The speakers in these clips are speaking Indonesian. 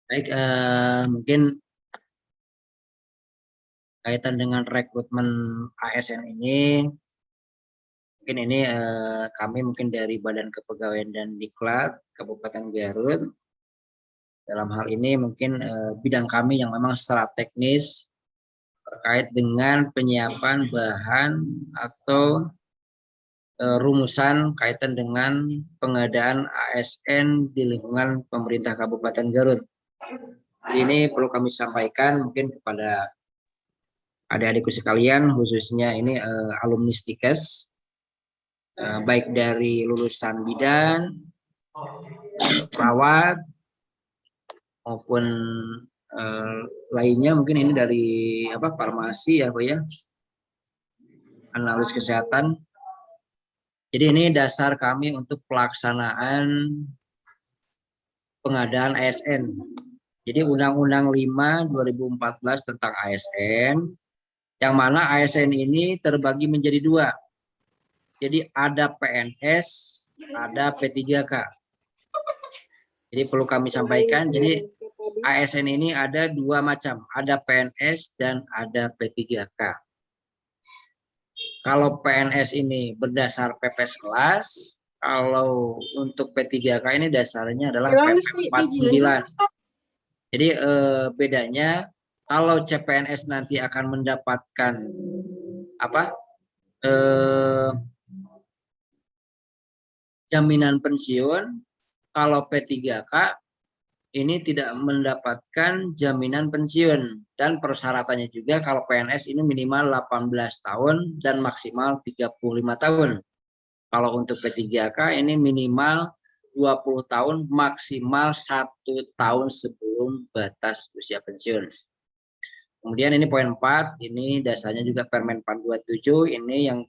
Baik, mungkin kaitan dengan rekrutmen ASN ini, mungkin ini kami mungkin dari Badan Kepegawaian dan Diklat Kabupaten Garut, dalam hal ini mungkin bidang kami yang memang secara teknis terkait dengan penyiapan bahan atau rumusan kaitan dengan pengadaan ASN di lingkungan pemerintah Kabupaten Garut. Ini perlu kami sampaikan mungkin kepada adik-adikku sekalian, khususnya ini alumni Stikes, baik dari lulusan bidan, perawat, maupun lainnya, mungkin ini dari farmasi ya Pak ya, analis kesehatan. Jadi ini dasar kami untuk pelaksanaan pengadaan ASN. Jadi Undang-Undang 5 2014 tentang ASN, yang mana ASN ini terbagi menjadi dua. Jadi ada PNS, ada P3K. Jadi perlu kami sampaikan, jadi ASN ini ada dua macam, ada PNS dan ada P3K. Kalau PNS ini berdasar PP 11, kalau untuk P3K ini dasarnya adalah PP 49. Jadi bedanya kalau CPNS nanti akan mendapatkan jaminan pensiun, kalau P3K ini tidak mendapatkan jaminan pensiun, dan persyaratannya juga kalau PNS ini minimal 18 tahun dan maksimal 35 tahun. Kalau untuk P3K ini minimal 20 tahun, maksimal 1 tahun sebelum batas usia pensiun. Kemudian ini poin 4, ini dasarnya juga Permen PAN 27, ini yang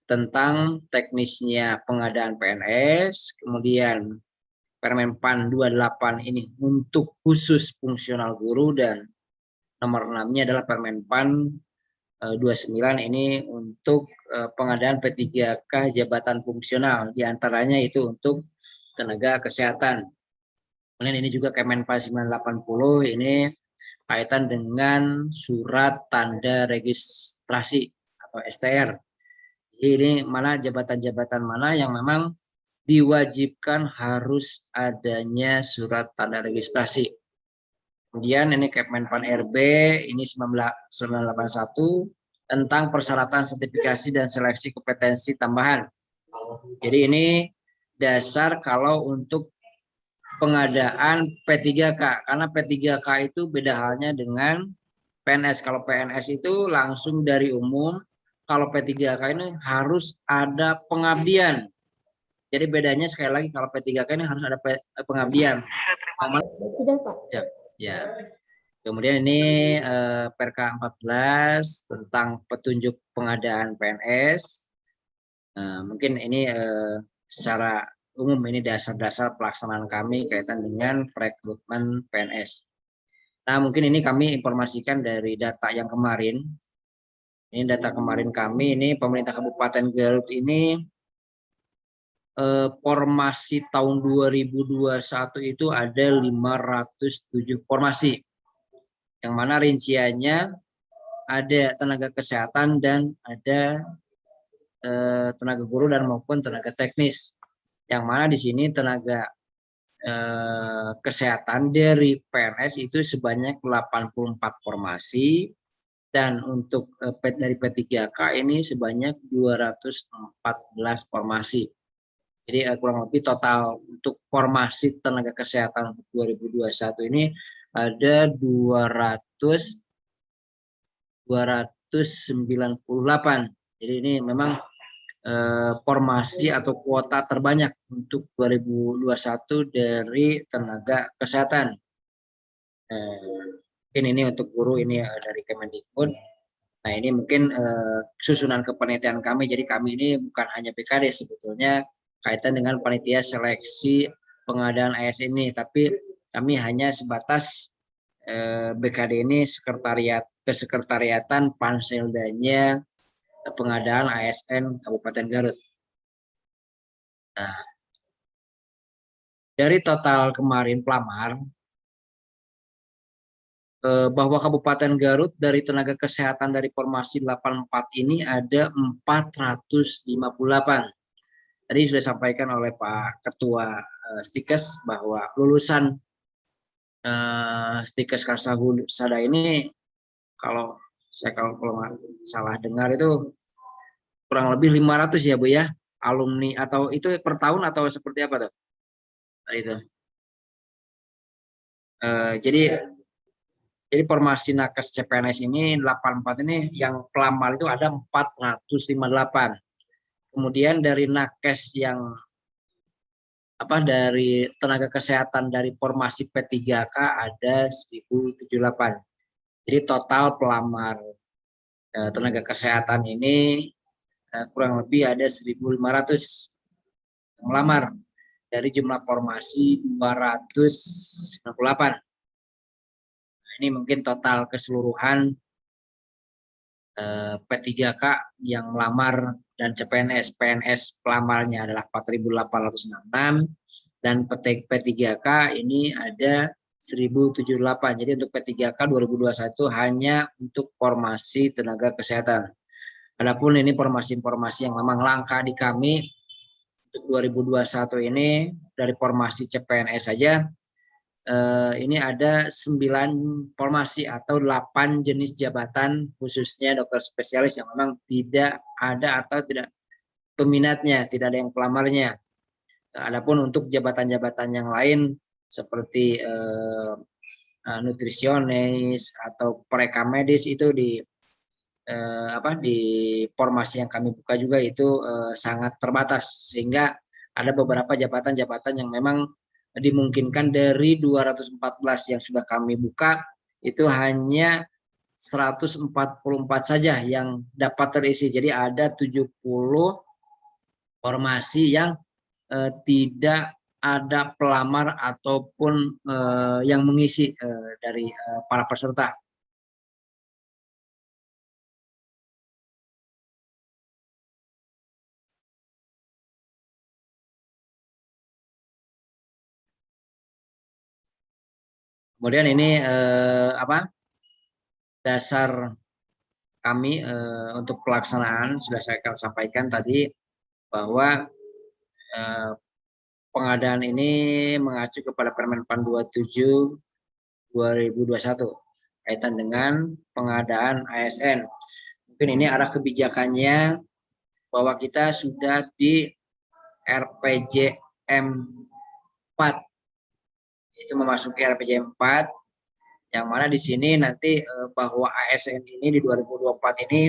tentang teknisnya pengadaan PNS. Kemudian Permen PAN 28 ini untuk khusus fungsional guru, dan nomor 6-nya adalah Permen PAN 29 ini untuk pengadaan P3K jabatan fungsional, diantaranya itu untuk tenaga kesehatan. Kemudian ini juga Kemenpan 980, ini kaitan dengan surat tanda registrasi atau STR. Ini mana jabatan-jabatan mana yang memang diwajibkan harus adanya surat tanda registrasi. Kemudian ini Kemenpan RB ini 981 tentang persyaratan sertifikasi dan seleksi kompetensi tambahan. Jadi ini dasar kalau untuk pengadaan P3K, karena P3K itu beda halnya dengan PNS. Kalau PNS itu langsung dari umum, kalau P3K ini harus ada pengabdian. Jadi bedanya sekali lagi, kalau P3K ini harus ada pengabdian. Sudah Pak. Ya. Kemudian ini Perka 14 tentang petunjuk pengadaan PNS. Mungkin ini secara umum ini dasar-dasar pelaksanaan kami kaitan dengan rekrutmen PNS. Nah, mungkin ini kami informasikan dari data yang kemarin. Ini data kemarin kami, ini pemerintah Kabupaten Garut ini formasi tahun 2021 itu ada 507 formasi. Yang mana rinciannya ada tenaga kesehatan dan ada tenaga guru dan maupun tenaga teknis. Yang mana di sini tenaga kesehatan dari PNS itu sebanyak 84 formasi, dan untuk dari P3K ini sebanyak 214 formasi. Jadi kurang lebih total untuk formasi tenaga kesehatan untuk 2021 ini ada 298. Jadi ini memang formasi atau kuota terbanyak untuk 2021 dari tenaga kesehatan. Mungkin ini untuk guru ini dari Kemendikbud. Nah, ini mungkin susunan kepanitiaan kami. Jadi kami ini bukan hanya PKD sebetulnya kaitan dengan panitia seleksi pengadaan AS ini, tapi kami hanya sebatas BKD ini kesekretariatan Panseldanya pengadaan ASN Kabupaten Garut. Nah, dari total kemarin pelamar bahwa Kabupaten Garut dari tenaga kesehatan dari formasi 84 ini ada 458. Tadi sudah sampaikan oleh Pak Ketua Stikes bahwa lulusan Stikes Karsahusada ini kalau kalau salah dengar itu kurang lebih 500 ya Bu ya, alumni, atau itu per tahun atau seperti apa tuh? Nah, itu. Jadi formasi nakes CPNS ini 84 ini yang pelamar itu ada 458. Kemudian dari nakes yang dari tenaga kesehatan dari formasi P3K ada 1078. Jadi total pelamar tenaga kesehatan ini kurang lebih ada 1.500 melamar dari jumlah formasi 298. Ini mungkin total keseluruhan P3K yang melamar dan CPNS. PNS pelamarnya adalah 4.866 dan P3K ini ada 1.078. Jadi untuk P3K 2021 hanya untuk formasi tenaga kesehatan. Adapun ini formasi-formasi yang memang langka di kami untuk 2021 ini dari formasi CPNS saja ini ada 9 formasi atau 8 jenis jabatan khususnya dokter spesialis yang memang tidak ada atau tidak peminatnya, tidak ada yang pelamarnya. Adapun untuk jabatan-jabatan yang lain seperti nutrisionis atau pereka medis itu di formasi yang kami buka juga itu sangat terbatas, sehingga ada beberapa jabatan-jabatan yang memang dimungkinkan dari 214 yang sudah kami buka itu hanya 144 saja yang dapat terisi. Jadi ada 70 formasi yang tidak ada pelamar ataupun yang mengisi dari para peserta. Kemudian ini dasar kami untuk pelaksanaan sudah saya sampaikan tadi bahwa pengadaan ini mengacu kepada Permen PAN 27 2021 kaitan dengan pengadaan ASN. Mungkin ini arah kebijakannya bahwa kita sudah di RPJM 4, itu memasuki RPJM 4, yang mana di sini nanti bahwa ASN ini di 2024 ini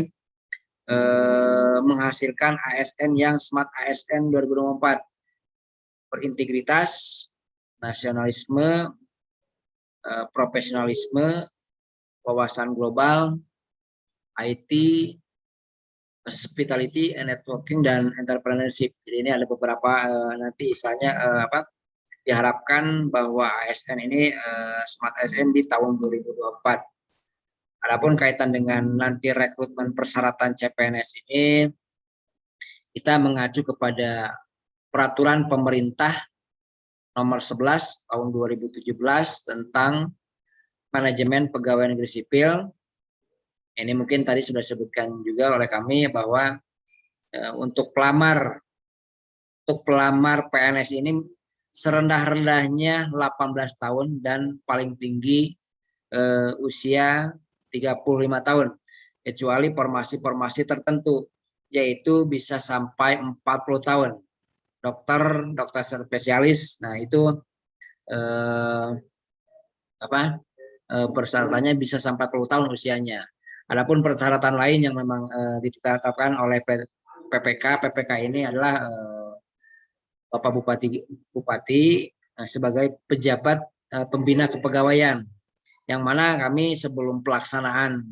menghasilkan ASN yang Smart ASN 2024, berintegritas, nasionalisme, profesionalisme, wawasan global, IT, hospitality, networking, dan entrepreneurship. Jadi ini ada beberapa nanti istilahnya diharapkan bahwa ASN ini Smart ASN di tahun 2024. Adapun kaitan dengan nanti rekrutmen persyaratan CPNS ini, kita mengacu kepada peraturan pemerintah nomor 11 tahun 2017 tentang manajemen pegawai negeri sipil. Ini mungkin tadi sudah disebutkan juga oleh kami bahwa untuk pelamar PNS ini serendah-rendahnya 18 tahun dan paling tinggi usia 35 tahun, kecuali formasi-formasi tertentu, yaitu bisa sampai 40 tahun. Dokter spesialis, nah itu persyaratannya bisa sampai 40 tahun usianya. Adapun persyaratan lain yang memang ditetapkan oleh PPK ini adalah Bapak Bupati sebagai pejabat pembina kepegawaian, yang mana kami sebelum pelaksanaan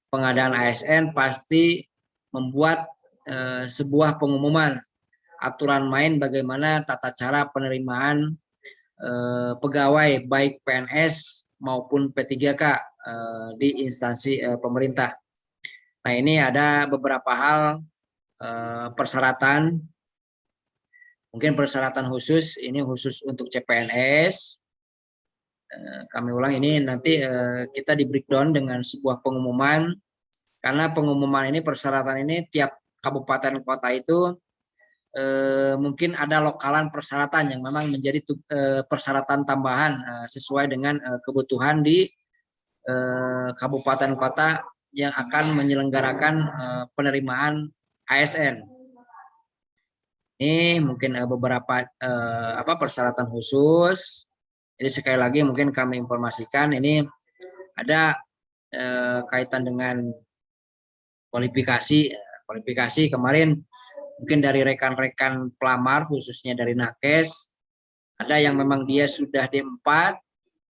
pengadaan ASN pasti membuat sebuah pengumuman aturan main bagaimana tata cara penerimaan pegawai baik PNS maupun P3K di instansi pemerintah. Nah, ini ada beberapa hal persyaratan. Mungkin persyaratan khusus, ini khusus untuk CPNS. Kami ulang, ini nanti kita di breakdown dengan sebuah pengumuman, karena pengumuman ini, persyaratan ini tiap kabupaten kota itu mungkin ada lokalan persyaratan yang memang menjadi persyaratan tambahan sesuai dengan kebutuhan di kabupaten kota yang akan menyelenggarakan penerimaan ASN. Ini mungkin beberapa persyaratan khusus. Jadi sekali lagi mungkin kami informasikan, ini ada kaitan dengan kualifikasi. Kualifikasi kemarin mungkin dari rekan-rekan pelamar, khususnya dari Nakes, ada yang memang dia sudah D4,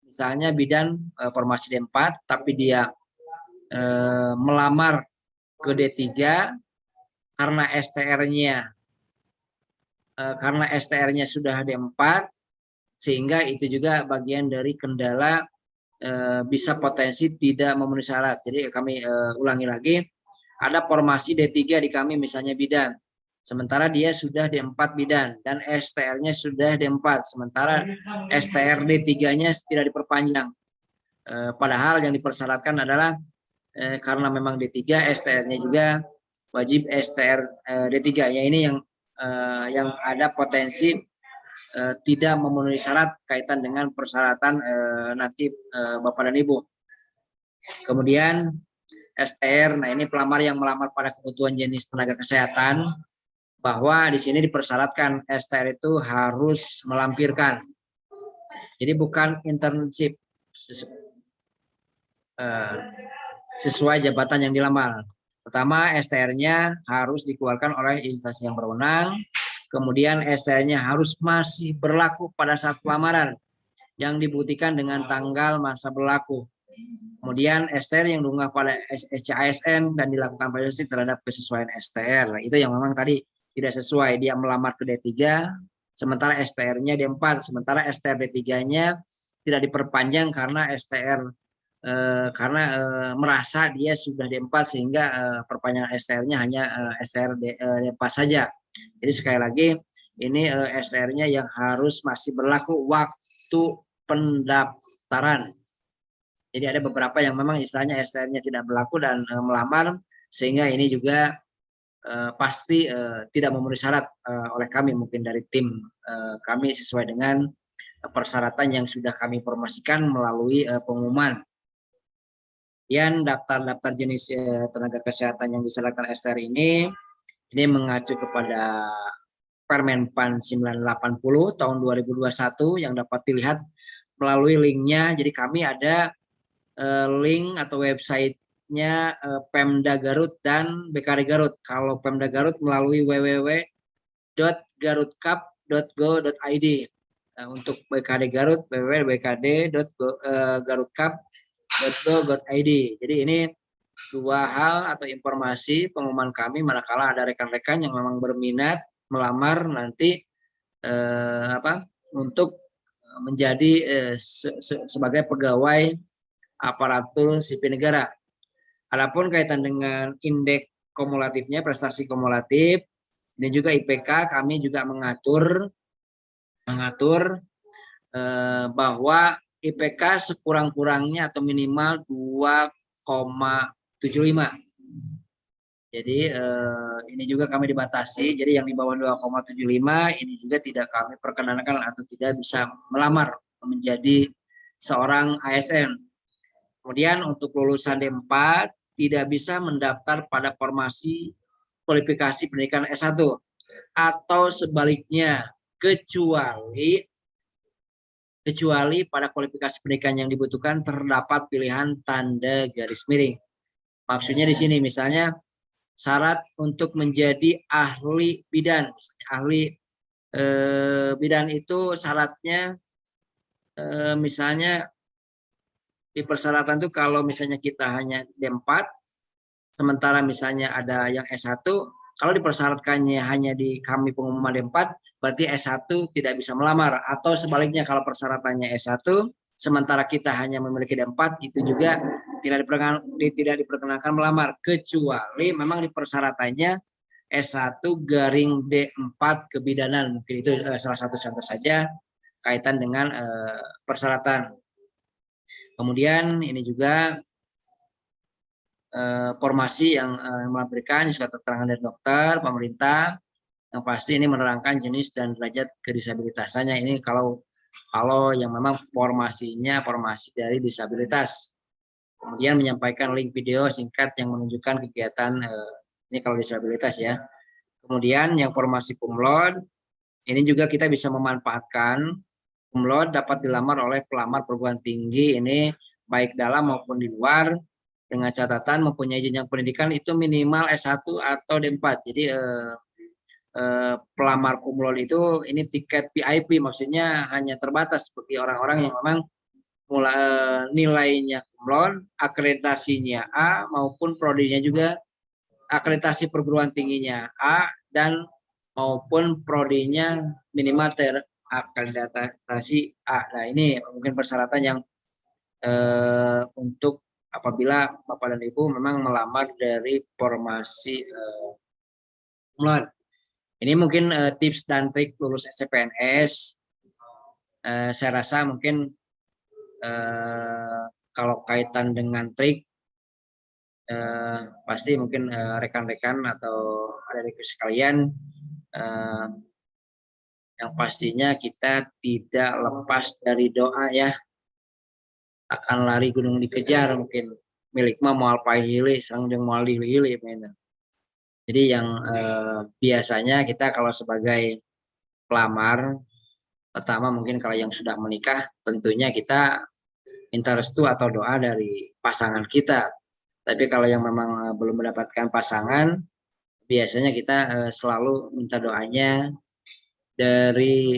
misalnya bidan formasi D4, tapi dia melamar ke D3 karena STR-nya sudah D4, sehingga itu juga bagian dari kendala bisa potensi tidak memenuhi syarat. Jadi kami ulangi lagi, ada formasi D3 di kami misalnya bidan, sementara dia sudah D4 bidan dan STR-nya sudah D4, sementara STR D3-nya tidak diperpanjang. Padahal yang dipersyaratkan adalah karena memang D3, STR-nya juga wajib STR D3-nya. Ini yang ada potensi tidak memenuhi syarat kaitan dengan persyaratan nanti Bapak dan Ibu. Kemudian STR, nah ini pelamar yang melamar pada kebutuhan jenis tenaga kesehatan, bahwa di sini dipersyaratkan STR itu harus melampirkan. Jadi bukan internship sesuai jabatan yang dilamar. Pertama, STR-nya harus dikeluarkan oleh instansi yang berwenang. Kemudian STR-nya harus masih berlaku pada saat pelamaran yang dibuktikan dengan tanggal masa berlaku. Kemudian STR yang diunggah pada SCASN dan dilakukan verifikasi terhadap kesesuaian STR. Itu yang memang tadi tidak sesuai. Dia melamar ke D3, sementara STR-nya D4, sementara STR D3-nya tidak diperpanjang karena STR merasa dia sudah D4, sehingga perpanjangan STR-nya hanya STR D4 saja. Jadi sekali lagi, ini STR-nya yang harus masih berlaku waktu pendaftaran. Jadi ada beberapa yang memang istilahnya STR-nya tidak berlaku dan melamar, sehingga ini juga pasti tidak memenuhi syarat oleh kami, mungkin dari tim kami sesuai dengan persyaratan yang sudah kami informasikan melalui pengumuman. Kemudian daftar-daftar jenis tenaga kesehatan yang disyaratkan STR ini mengacu kepada Permenpan 980 tahun 2021 yang dapat dilihat melalui linknya. Jadi kami ada link atau websitenya Pemda Garut dan BKD Garut. Kalau Pemda Garut melalui www.garutcup.go.id. Untuk BKD Garut www.bkd.garutcup.go.id. Jadi ini dua hal atau informasi pengumuman kami manakala ada rekan-rekan yang memang berminat melamar nanti untuk menjadi sebagai pegawai aparatur sipil negara. Adapun kaitan dengan indeks kumulatifnya, prestasi kumulatif, dan juga IPK, kami juga mengatur bahwa IPK sekurang-kurangnya atau minimal 2,75. Jadi ini juga kami dibatasi. Jadi yang di bawah 2,75 ini juga tidak kami perkenankan atau tidak bisa melamar menjadi seorang ASN. Kemudian untuk lulusan D4 tidak bisa mendaftar pada formasi kualifikasi pendidikan S1 atau sebaliknya, kecuali pada kualifikasi pendidikan yang dibutuhkan terdapat pilihan tanda garis miring. Maksudnya di sini misalnya syarat untuk menjadi ahli bidan. Ahli bidan itu syaratnya misalnya di persyaratan itu kalau misalnya kita hanya D4, sementara misalnya ada yang S1, kalau dipersyaratkannya hanya di kami pengumuman D4, berarti S1 tidak bisa melamar. Atau sebaliknya kalau persyaratannya S1, sementara kita hanya memiliki D4, itu juga tidak diperkenankan melamar, kecuali memang di persyaratannya S1 garing D4 kebidanan. Mungkin itu salah satu contoh saja kaitan dengan persyaratan. Kemudian ini juga formasi yang memberikan surat keterangan dari dokter, pemerintah, yang pasti ini menerangkan jenis dan derajat kedisabilitasannya. Ini kalau yang memang formasi dari disabilitas. Kemudian menyampaikan link video singkat yang menunjukkan kegiatan ini kalau disabilitas ya. Kemudian yang formasi kumlot, ini juga kita bisa memanfaatkan. Kumlot dapat dilamar oleh pelamar perguruan tinggi ini baik dalam maupun di luar, dengan catatan mempunyai jenjang pendidikan itu minimal S1 atau D4. Jadi pelamar kumlot itu ini tiket VIP, maksudnya hanya terbatas bagi orang-orang yang memang nilainya kumlot, akreditasinya A, maupun prodinya juga akreditasi perguruan tingginya A, dan maupun prodinya minimal terakreditasi A. Nah, ini mungkin persyaratan yang untuk apabila Bapak dan Ibu memang melamar dari formasi kumlot. Ini mungkin tips dan trik lulus SCPNS. Saya rasa mungkin kalau kaitan dengan trik, pasti mungkin rekan-rekan atau adik-adik sekalian, yang pastinya kita tidak lepas dari doa ya. Akan lari gunung dikejar, mungkin milik mah moal pahili sareng jeung moal dihili. Jadi yang biasanya kita kalau sebagai pelamar, pertama mungkin kalau yang sudah menikah tentunya kita minta restu atau doa dari pasangan kita. Tapi kalau yang memang belum mendapatkan pasangan, biasanya kita selalu minta doanya dari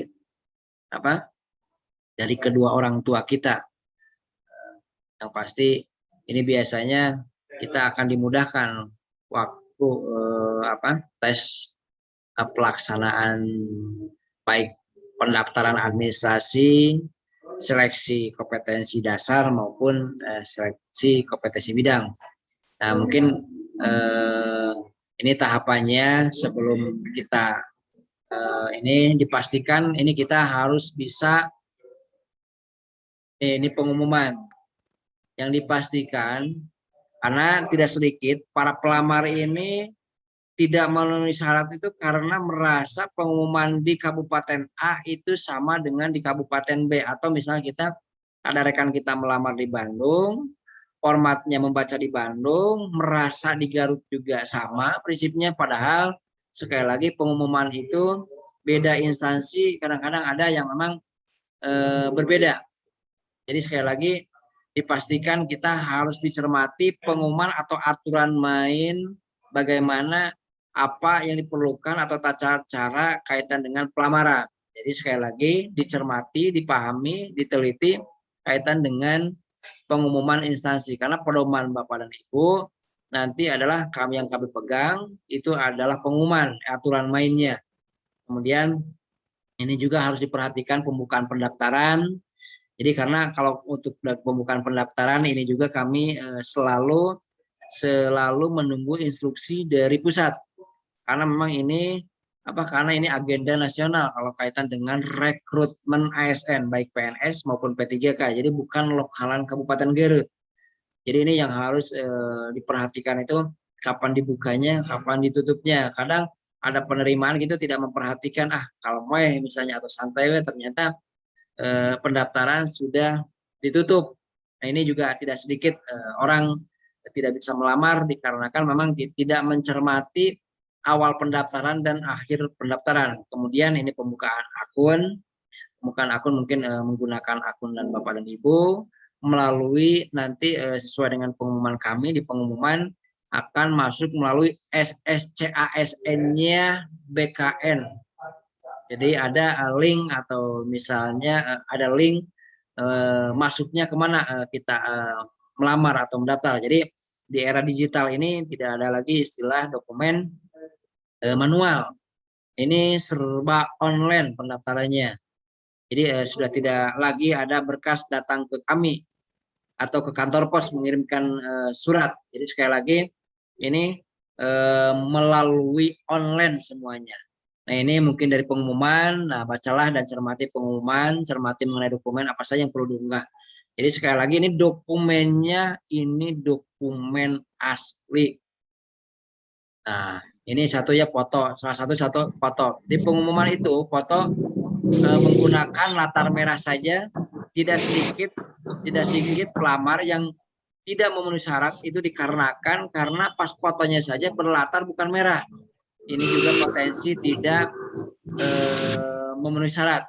dari kedua orang tua kita. Yang pasti ini biasanya kita akan dimudahkan waktu tes pelaksanaan baik pendaftaran administrasi, seleksi kompetensi dasar maupun seleksi kompetensi bidang. Nah, mungkin ini tahapannya sebelum kita ini dipastikan ini kita harus bisa ini pengumuman yang dipastikan, karena tidak sedikit para pelamar ini tidak memenuhi syarat itu karena merasa pengumuman di Kabupaten A itu sama dengan di Kabupaten B, atau misalnya kita ada rekan kita melamar di Bandung, formatnya membaca di Bandung, merasa di Garut juga sama prinsipnya, padahal sekali lagi pengumuman itu beda instansi, kadang-kadang ada yang memang berbeda. Jadi sekali lagi dipastikan kita harus dicermati pengumuman atau aturan main, bagaimana apa yang diperlukan atau tata cara kaitan dengan pelamaran. Jadi sekali lagi dicermati, dipahami, diteliti kaitan dengan pengumuman instansi, karena pedoman Bapak dan Ibu nanti adalah yang kami pegang itu adalah pengumuman aturan mainnya. Kemudian ini juga harus diperhatikan pembukaan pendaftaran. Jadi karena kalau untuk pembukaan pendaftaran ini juga kami selalu menunggu instruksi dari pusat, karena memang ini karena ini agenda nasional kalau kaitan dengan rekrutmen ASN baik PNS maupun P3K. Jadi bukan lokalan Kabupaten Garut. Jadi ini yang harus diperhatikan itu kapan dibukanya, kapan ditutupnya. Kadang ada penerimaan gitu tidak memperhatikan kalau mau misalnya atau santai ternyata pendaftaran sudah ditutup. Nah, ini juga tidak sedikit orang tidak bisa melamar dikarenakan memang tidak mencermati awal pendaftaran dan akhir pendaftaran. Kemudian ini pembukaan akun mungkin menggunakan akun dan Bapak dan Ibu melalui nanti sesuai dengan pengumuman kami, di pengumuman akan masuk melalui SSCASN-nya BKN. Jadi ada link atau misalnya ada link masuknya kemana kita melamar atau mendaftar. Jadi di era digital ini tidak ada lagi istilah dokumen manual. Ini serba online pendaftarannya. Jadi sudah tidak lagi ada berkas datang ke kami atau ke kantor pos mengirimkan surat. Jadi sekali lagi ini melalui online semuanya. Nah, ini mungkin dari pengumuman. Nah, bacalah dan cermati pengumuman, cermati mengenai dokumen apa saja yang perlu diunggah. Jadi sekali lagi ini dokumennya ini dokumen asli. Nah, ini satu ya foto, salah satu foto. Di pengumuman itu foto menggunakan latar merah saja, tidak sedikit pelamar yang tidak memenuhi syarat itu dikarenakan karena pas fotonya saja berlatar bukan merah. Ini juga potensi tidak memenuhi syarat.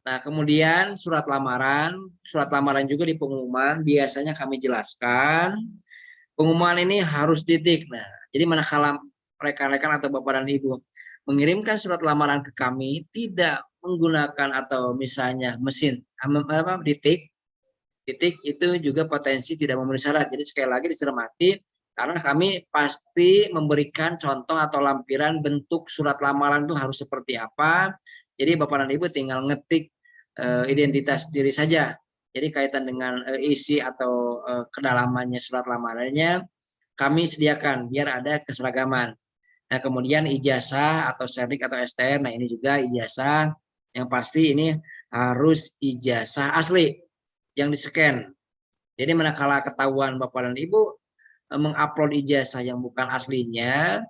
Nah, kemudian surat lamaran juga di pengumuman biasanya kami jelaskan pengumuman ini harus titik. Nah, jadi manakala rekan-rekan atau Bapak dan Ibu mengirimkan surat lamaran ke kami tidak menggunakan atau misalnya mesin titik itu juga potensi tidak memenuhi syarat. Jadi sekali lagi dicermati karena kami pasti memberikan contoh atau lampiran bentuk surat lamaran itu harus seperti apa. Jadi Bapak dan Ibu tinggal ngetik identitas diri saja. Jadi kaitan dengan isi atau kedalamannya surat lamarannya kami sediakan biar ada keseragaman. Nah, kemudian ijazah atau serdik atau STR, nah ini juga ijazah yang pasti ini harus ijazah asli yang di-scan. Jadi manakala ketahuan Bapak dan Ibu mengupload ijazah yang bukan aslinya,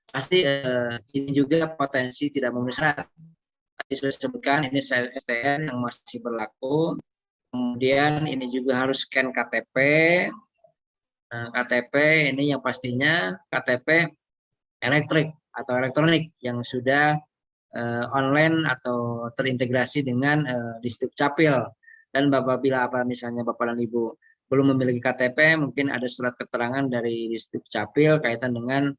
pasti ini juga potensi tidak memenuhi syarat. Tadi sudah disebutkan ini STR yang masih berlaku. Kemudian ini juga harus scan KTP. Nah, KTP ini yang pastinya KTP elektrik atau elektronik yang sudah online atau terintegrasi dengan Disdukcapil. Dan apabila misalnya Bapak dan Ibu belum memiliki KTP, mungkin ada surat keterangan dari Disdukcapil kaitan dengan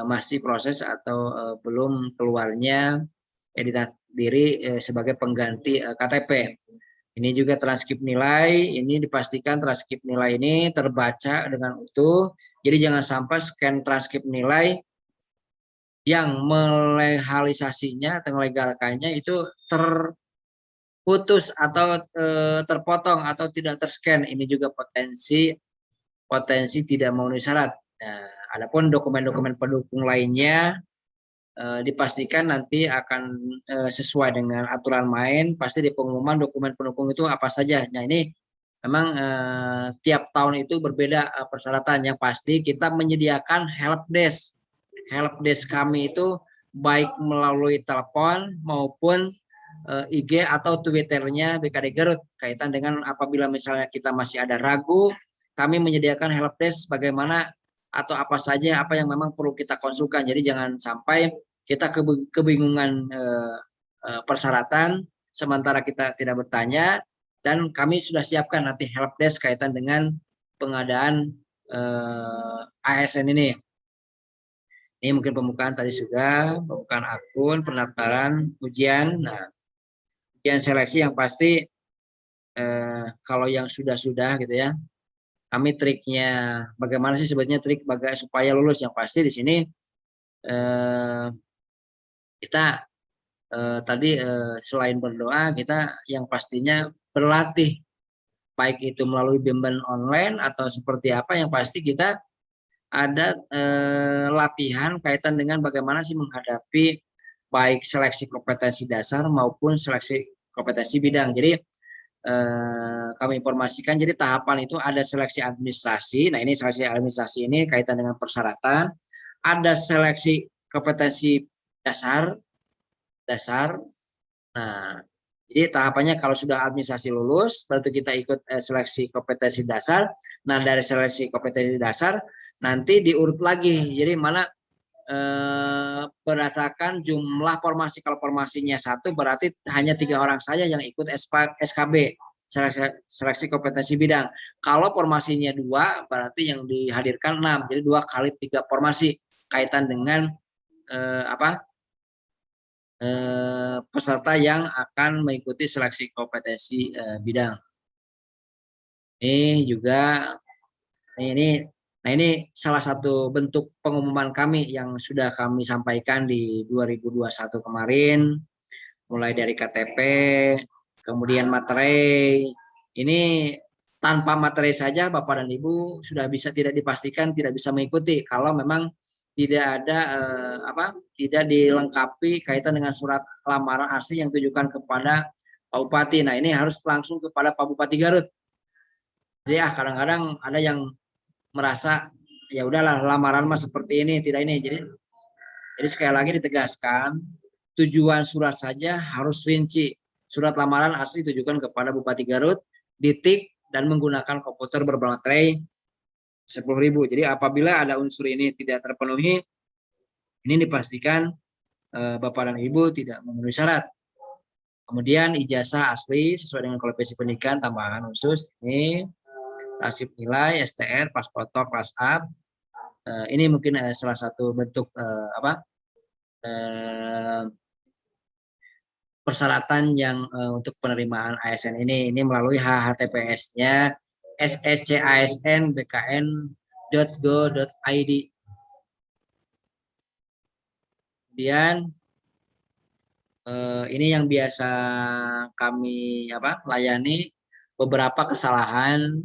masih proses atau belum keluarnya editat diri sebagai pengganti KTP. Ini juga transkrip nilai, ini dipastikan transkrip nilai ini terbaca dengan utuh. Jadi jangan sampai scan transkrip nilai yang melegalisasinya atau melegalkannya itu terputus atau terpotong atau tidak terscan. Ini juga potensi tidak memenuhi syarat. Nah, adapun dokumen-dokumen pendukung lainnya dipastikan nanti akan sesuai dengan aturan main. Pasti di pengumuman dokumen pendukung itu apa saja. Nah, ini memang tiap tahun itu berbeda persyaratan. Yang pasti kita menyediakan help desk. Help desk kami itu baik melalui telepon maupun IG atau Twitternya BKD Garut kaitan dengan apabila misalnya kita masih ada ragu, kami menyediakan help desk bagaimana atau apa saja apa yang memang perlu kita konsulkan. Jadi jangan sampai kita kebingungan persyaratan sementara kita tidak bertanya, dan kami sudah siapkan nanti help desk kaitan dengan pengadaan ASN ini. Ini mungkin pembukaan tadi sudah, pembukaan akun, pendaftaran, ujian. Nah, ujian seleksi yang pasti kalau yang sudah gitu ya, kami triknya bagaimana sih sebetulnya trik supaya lulus. Yang pasti di sini kita tadi selain berdoa, kita yang pastinya berlatih, baik itu melalui bimbel online atau seperti apa, yang pasti kita ada latihan kaitan dengan bagaimana sih menghadapi baik seleksi kompetensi dasar maupun seleksi kompetensi bidang. Jadi kami informasikan, jadi tahapan itu ada seleksi administrasi. Nah, ini seleksi administrasi ini kaitan dengan persyaratan. Ada seleksi kompetensi dasar. Nah, jadi tahapannya kalau sudah administrasi lulus, baru kita ikut seleksi kompetensi dasar. Nah, dari seleksi kompetensi dasar nanti diurut lagi. Jadi mana berdasarkan jumlah formasi. Kalau formasinya 1 berarti hanya 3 orang saja yang ikut SKB, seleksi kompetensi bidang. Kalau formasinya 2 berarti yang dihadirkan 6. Jadi 2 kali 3 formasi kaitan dengan peserta yang akan mengikuti seleksi kompetensi bidang. Ini juga ini salah satu bentuk pengumuman kami yang sudah kami sampaikan di 2021 kemarin, mulai dari KTP, kemudian materai. Ini tanpa materai saja Bapak dan Ibu sudah bisa tidak dipastikan tidak bisa mengikuti kalau memang tidak ada tidak dilengkapi kaitan dengan surat lamaran asli yang ditujukan kepada Pak Bupati. Nah, ini harus langsung kepada Pak Bupati Garut. Jadi kadang-kadang ada yang merasa ya udahlah lamaran mah seperti ini, tidak ini. Jadi sekali lagi ditegaskan, tujuan surat saja harus rinci. Surat lamaran asli ditujukan kepada Bupati Garut, ditik dan menggunakan komputer berbaterai 10.000. Jadi apabila ada unsur ini tidak terpenuhi, ini dipastikan Bapak dan Ibu tidak memenuhi syarat. Kemudian ijazah asli sesuai dengan kualifikasi pendidikan tambahan khusus ini, rasib nilai, STR, pas foto, kelas A. Ini mungkin salah satu bentuk persyaratan yang untuk penerimaan ASN ini melalui HHTPS-nya sscasn.bkn.go.id. Kemudian ini yang biasa kami layani, beberapa kesalahan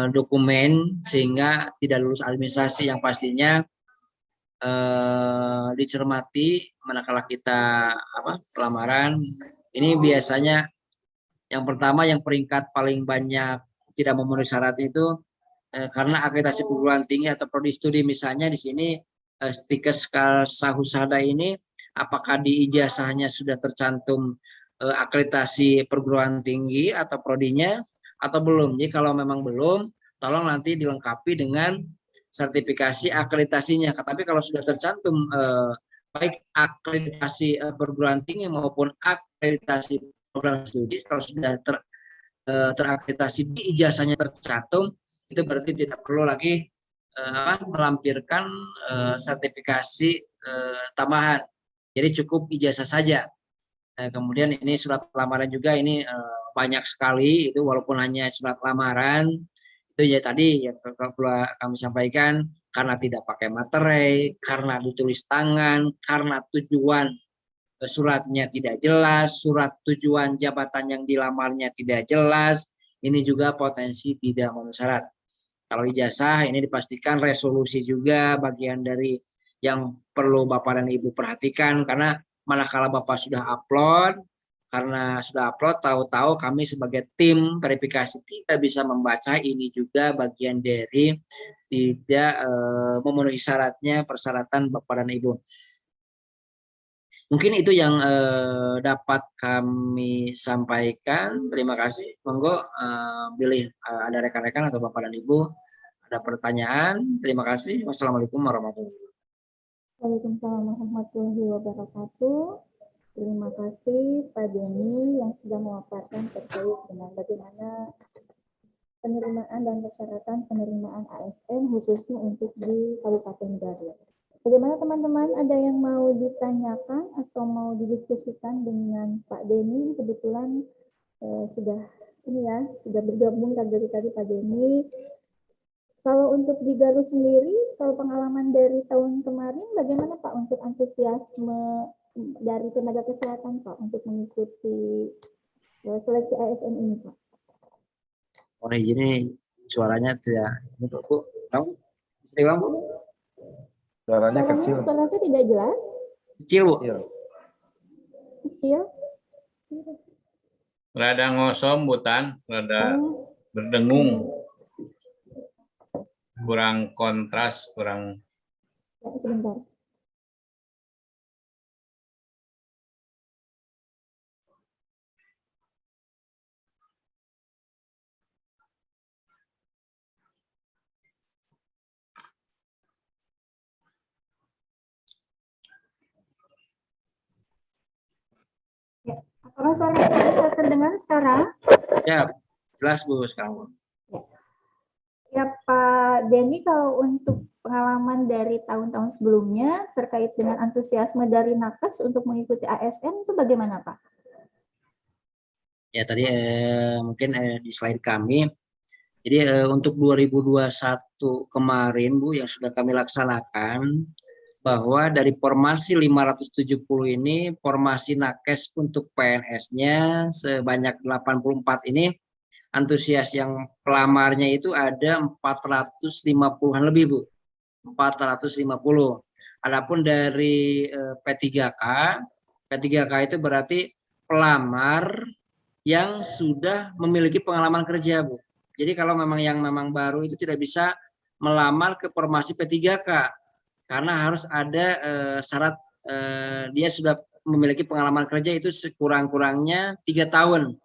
dokumen sehingga tidak lulus administrasi, yang pastinya dicermati manakala kita pelamaran. Ini biasanya yang pertama, yang peringkat paling banyak tidak memenuhi syarat itu karena akreditasi perguruan tinggi atau prodi studi. Misalnya di sini stiker sahusada ini, apakah di ijazahnya sudah tercantum akreditasi perguruan tinggi atau prodinya atau belum. Jadi kalau memang belum, tolong nanti dilengkapi dengan sertifikasi akreditasinya. Tapi kalau sudah tercantum baik akreditasi perguruan tinggi maupun akreditasi program studi, kalau sudah terakreditasi di ijazahnya tercantum, itu berarti tidak perlu lagi melampirkan sertifikasi tambahan. Jadi cukup ijazah saja. Kemudian ini surat lamaran juga ini banyak sekali, itu walaupun hanya surat lamaran itu ya tadi yang kami sampaikan, karena tidak pakai materai, karena ditulis tangan, karena tujuan suratnya tidak jelas, surat tujuan jabatan yang dilamarnya tidak jelas, ini juga potensi tidak memenuhi syarat. Kalau ijazah ini dipastikan resolusi juga bagian dari yang perlu Bapak dan Ibu perhatikan, karena manakala Bapak sudah upload, karena sudah upload, tahu-tahu kami sebagai tim verifikasi tidak bisa membaca, ini juga bagian dari tidak memenuhi syaratnya, persyaratan Bapak dan Ibu. Mungkin itu yang dapat kami sampaikan. Terima kasih. Monggo pilih ada rekan-rekan atau Bapak dan Ibu ada pertanyaan. Terima kasih. Wassalamualaikum warahmatullahi wabarakatuh. Waalaikumsalam warahmatullahi wabarakatuh. Terima kasih Pak Denny yang sudah memaparkan terkait dengan bagaimana penerimaan dan persyaratan penerimaan ASN khususnya untuk di Kabupaten Garut. Bagaimana teman-teman, ada yang mau ditanyakan atau mau didiskusikan dengan Pak Denny? Kebetulan sudah bergabung dari tadi Pak Denny. Kalau untuk di Garut sendiri, kalau pengalaman dari tahun kemarin, bagaimana Pak untuk antusiasme dari tenaga kesehatan Pak untuk mengikuti seleksi ASN ini Pak? Oh, ini suaranya tidak, Bu. Kamu bilang, Bu? Suaranya kecil. Suaranya tidak jelas. Kecil, Bu. Kecil. Rada ngosom, Butan, rada berdengung. Kurang kontras, kurang. Ya, sebentar. Ya, apakah suara bisa terdengar sekarang? Ya, jelas Bu sekarang. Ya Pak Denny, kalau untuk pengalaman dari tahun-tahun sebelumnya terkait dengan antusiasme dari nakes untuk mengikuti ASN itu bagaimana Pak? Ya tadi mungkin di slide kami. Jadi untuk 2021 kemarin Bu yang sudah kami laksanakan, bahwa dari formasi 570 ini, formasi nakes untuk PNS-nya sebanyak 84 ini, antusias yang pelamarnya itu ada 450-an lebih Bu, 450. Adapun dari P3K itu berarti pelamar yang sudah memiliki pengalaman kerja, Bu. Jadi kalau memang yang memang baru itu tidak bisa melamar ke formasi P3K karena harus ada syarat dia sudah memiliki pengalaman kerja itu sekurang-kurangnya 3 tahun.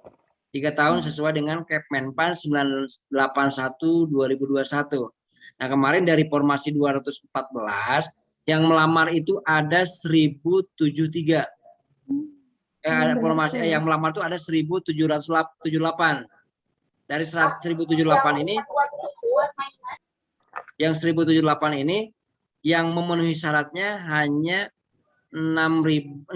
3 tahun sesuai dengan Kepmenpan 981/2021. Nah, kemarin dari formasi 214 yang melamar itu ada 1073. Ada formasi yang melamar itu ada 1778. Dari 1078 ini yang 1078 ini yang memenuhi syaratnya hanya 689.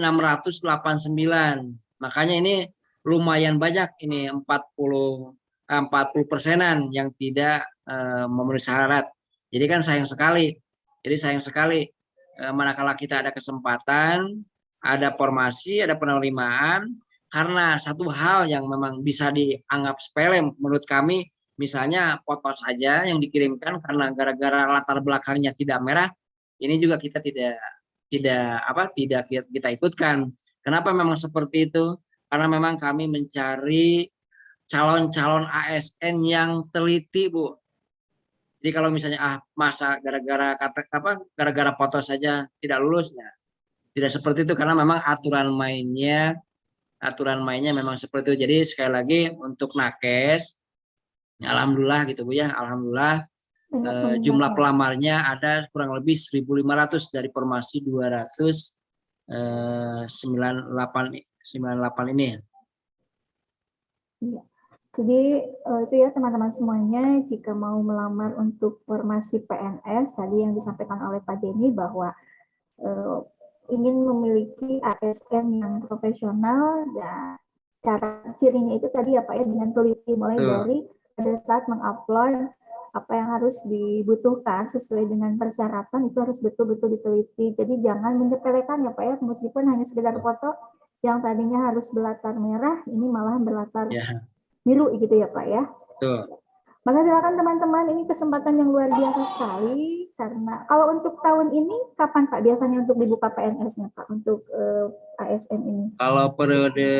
Makanya ini lumayan banyak ini 40%-an yang tidak memenuhi syarat. Jadi kan sayang sekali. Jadi sayang sekali manakala kita ada kesempatan, ada formasi, ada penerimaan, karena satu hal yang memang bisa dianggap sepele menurut kami, misalnya foto saja yang dikirimkan karena gara-gara latar belakangnya tidak merah, ini juga kita tidak kita ikutkan. Kenapa memang seperti itu? Karena memang kami mencari calon-calon ASN yang teliti, Bu. Jadi kalau misalnya masa gara-gara foto saja tidak lulus, ya tidak seperti itu karena memang aturan mainnya memang seperti itu. Jadi sekali lagi untuk nakes, ya alhamdulillah gitu Bu ya, alhamdulillah jumlah pelamarnya ada kurang lebih 1.500 dari formasi 298 ini. Iya. Jadi itu ya teman-teman semuanya, jika mau melamar untuk formasi PNS tadi yang disampaikan oleh Pak Denny bahwa ingin memiliki ASN yang profesional, dan cara cirinya itu tadi ya Pak ya, dengan teliti mulai dari pada saat mengupload apa yang harus dibutuhkan sesuai dengan persyaratan itu harus betul-betul diteliti. Jadi jangan menyepelekan ya Pak ya, meskipun hanya sekedar foto yang tadinya harus berlatar merah, ini malah berlatar biru gitu ya Pak ya. Maka silakan teman-teman, ini kesempatan yang luar biasa sekali, karena kalau untuk tahun ini kapan Pak biasanya untuk dibuka PNS-nya Pak untuk ASN ini? Kalau periode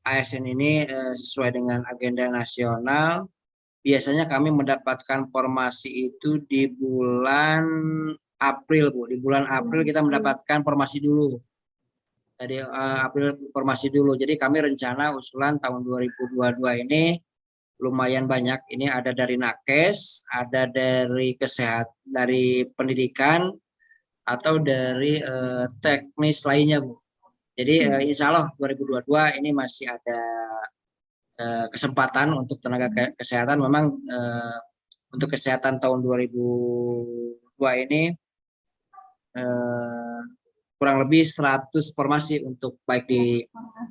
ASN ini sesuai dengan agenda nasional, biasanya kami mendapatkan formasi itu di bulan April, Bu. Di bulan April kita mendapatkan formasi dulu. Jadi April formasi dulu. Jadi kami rencana usulan tahun 2022 ini lumayan banyak. Ini ada dari nakes, ada dari kesehatan, dari pendidikan, atau dari teknis lainnya, Bu. Jadi insya Allah 2022 ini masih ada kesempatan untuk tenaga kesehatan. Memang untuk kesehatan tahun 2002 ini kurang lebih 100 formasi untuk baik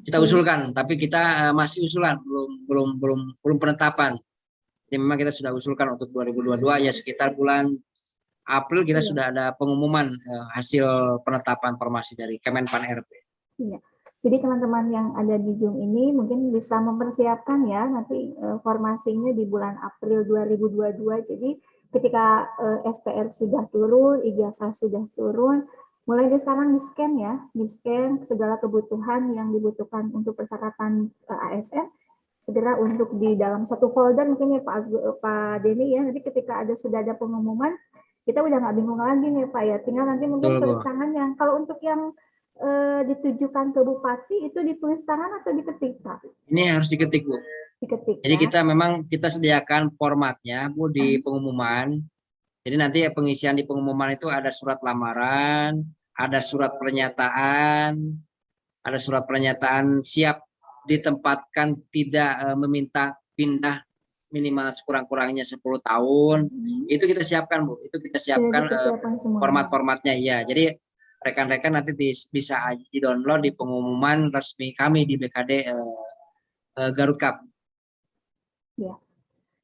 kita usulkan, tapi kita masih usulan, belum penetapan. Jadi memang kita sudah usulkan untuk 2022 ya sekitar bulan April kita sudah ada pengumuman hasil penetapan formasi dari Kemenpan RB. Iya. Jadi teman-teman yang ada di Zoom ini mungkin bisa mempersiapkan ya nanti formasinya di bulan April 2022. Jadi ketika SPR sudah turun, ijazah sudah turun, mulai dari sekarang di-scan ya, di-scan segala kebutuhan yang dibutuhkan untuk persyaratan ASN, segera untuk di dalam satu folder mungkin ya Pak Denny ya, nanti ketika sudah ada pengumuman, kita udah nggak bingung lagi nih Pak ya, tinggal nanti mungkin tulis tangannya. Kalau untuk yang ditujukan ke bupati itu ditulis tangan atau diketik Pak? Ini harus diketik Bu. Diketik. Jadi kita sediakan formatnya Bu di pengumuman. Jadi nanti pengisian di pengumuman itu ada surat lamaran, ada surat pernyataan siap ditempatkan, tidak meminta pindah minimal sekurang-kurangnya 10 tahun. Itu kita siapkan Bu. Itu kita siapkan format-formatnya ya. Jadi rekan-rekan nanti bisa di-download di pengumuman resmi kami di BKD Garut Cup. Ya.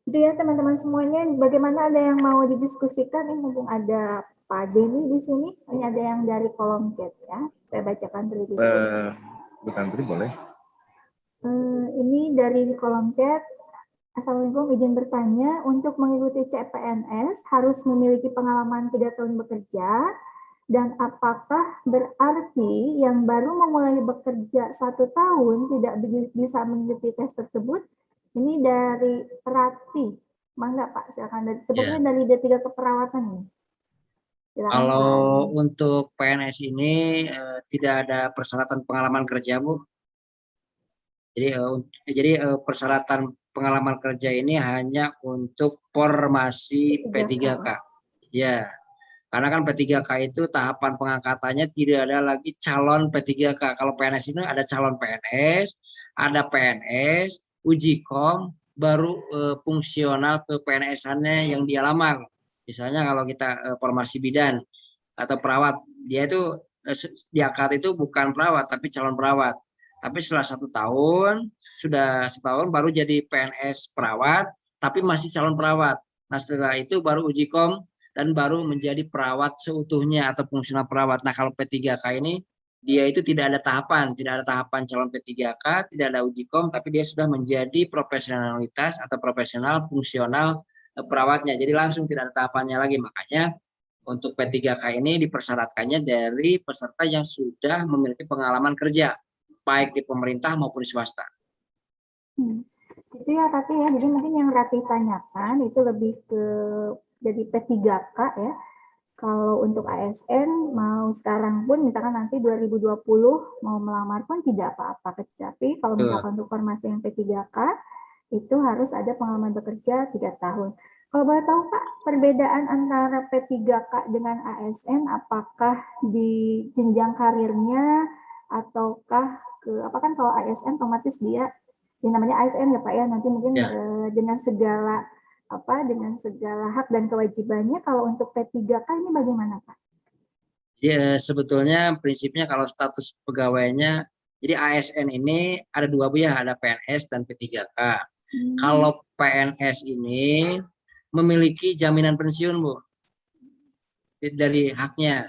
Itu ya teman-teman semuanya, bagaimana ada yang mau didiskusikan? Mumpung ada Pak Denny di sini, ini ada yang dari kolom chat ya. Saya bacakan terlebih dahulu. Bu Tantri boleh? Ini dari kolom chat. Assalamualaikum, izin bertanya, untuk mengikuti CPNS harus memiliki pengalaman 3 tahun bekerja Dan apakah berarti yang baru memulai bekerja 1 tahun tidak bisa mengikuti tes tersebut? Ini dari Rati. Mangga Pak, silakan. Sepertinya dari D3 keperawatan nih. Silakan, Kalau Pak. untuk PNS ini tidak ada persyaratan pengalaman kerja, Bu. Jadi persyaratan pengalaman kerja ini hanya untuk formasi P3K. Ya, karena kan P3K itu tahapan pengangkatannya tidak ada lagi calon P3K. Kalau PNS ini ada calon PNS, ada PNS, uji kom, baru fungsional ke PNS-annya yang dia lamar. Misalnya kalau kita formasi bidan atau perawat, dia itu diangkat itu bukan perawat tapi calon perawat. Tapi setelah 1 tahun, sudah setahun baru jadi PNS perawat, tapi masih calon perawat. Nah setelah itu baru uji kom dan baru menjadi perawat seutuhnya atau fungsional perawat. Nah kalau P3K ini dia itu tidak ada tahapan calon P3K, tidak ada uji kom, tapi dia sudah menjadi profesionalitas atau profesional fungsional perawatnya. Jadi langsung tidak ada tahapannya lagi. Makanya untuk P3K ini dipersyaratkannya dari peserta yang sudah memiliki pengalaman kerja, baik di pemerintah maupun di swasta. Itu ya Tati ya, jadi mungkin yang Rati tanyakan itu lebih ke jadi P3K ya. Kalau untuk ASN mau sekarang pun misalkan nanti 2020 mau melamar pun tidak apa-apa. Tapi kalau misalkan untuk formasi yang P3K itu harus ada pengalaman bekerja 3 tahun. Kalau boleh tahu Pak, perbedaan antara P3K dengan ASN apakah di jenjang karirnya ataukah apa kan kalau ASN otomatis dia namanya ASN ya Pak ya, nanti mungkin dengan segala hak dan kewajibannya. Kalau untuk P3K ini bagaimana Pak? Ya, sebetulnya prinsipnya kalau status pegawainya, jadi ASN ini ada 2 Bu ya, ada PNS dan P3K. Kalau PNS ini memiliki jaminan pensiun Bu, dari haknya.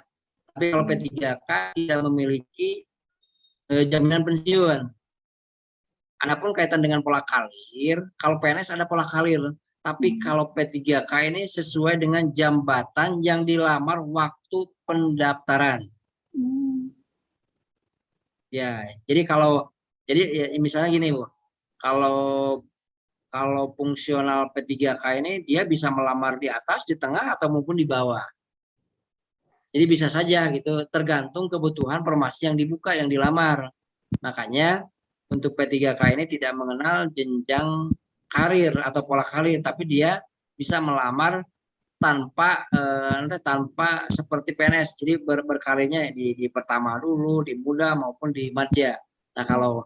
Tapi kalau P3K tidak memiliki jaminan pensiun. Adapun kaitan dengan pola karir, kalau PNS ada pola karir, tapi kalau P3K ini sesuai dengan jabatan yang dilamar waktu pendaftaran. Ya, jadi misalnya gini Bu, kalau fungsional P3K ini dia bisa melamar di atas, di tengah atau maupun di bawah. Jadi bisa saja gitu, tergantung kebutuhan formasi yang dibuka, yang dilamar. Makanya untuk P3K ini tidak mengenal jenjang karir atau pola karir, tapi dia bisa melamar tanpa seperti PNS. Jadi berkarirnya di pertama dulu, di muda maupun di madya. Nah kalau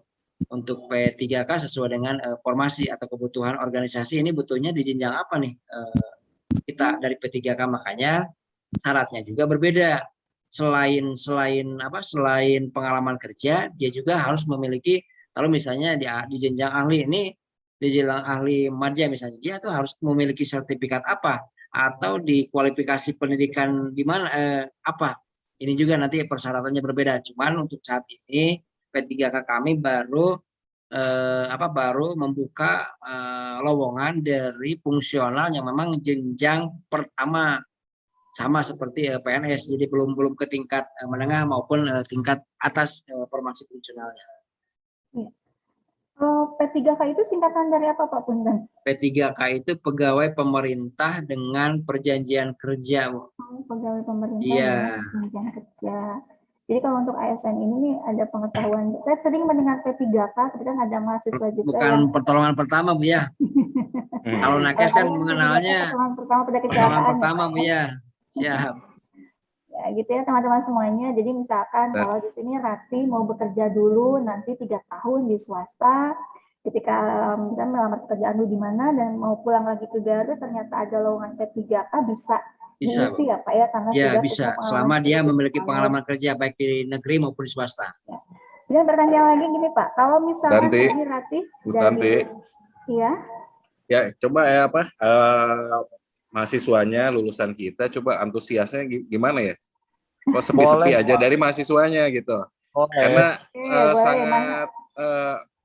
untuk P3K sesuai dengan formasi atau kebutuhan organisasi ini butuhnya di jenjang apa nih kita dari P3K, makanya syaratnya juga berbeda. Selain pengalaman kerja, dia juga harus memiliki, kalau misalnya di jenjang ahli ini, di jenjang ahli madya misalnya, dia tuh harus memiliki sertifikat apa, atau di kualifikasi pendidikan di mana apa. Ini juga nanti persyaratannya berbeda. Cuman untuk saat ini P3K kami baru membuka lowongan dari fungsional yang memang jenjang pertama, sama seperti PNS, jadi belum ke tingkat menengah maupun tingkat atas formasi fungsionalnya. P3K itu singkatan dari apa Pak Punten? P3K itu pegawai pemerintah dengan perjanjian kerja. Pegawai pemerintah dengan perjanjian kerja. Jadi kalau untuk ASN ini nih ada pengetahuan, saya sering mendengar P3K, tapi kan ada mahasiswa juga bukan yang pertolongan pertama Bu ya. Kalau nakes kan mengenalnya pertolongan pertama Bu ya. Siap. Ya gitu ya teman-teman semuanya. Jadi misalkan kalau di sini Rati mau bekerja dulu nanti 3 tahun di swasta, ketika misalnya melamar pekerjaan dulu di mana dan mau pulang lagi ke Garut ternyata ada lowongan P3K bisa diisi ya Pak ya, karena ya sudah bisa selama dia memiliki pengalaman kerja baik di negeri maupun di swasta. Ya. Dan pertanyaan lagi gini Pak, kalau misalkan tadi Rati dari ya coba ya mahasiswanya lulusan kita coba antusiasnya gimana ya? Kok sepi-sepi aja dari mahasiswanya gitu. Karena sangat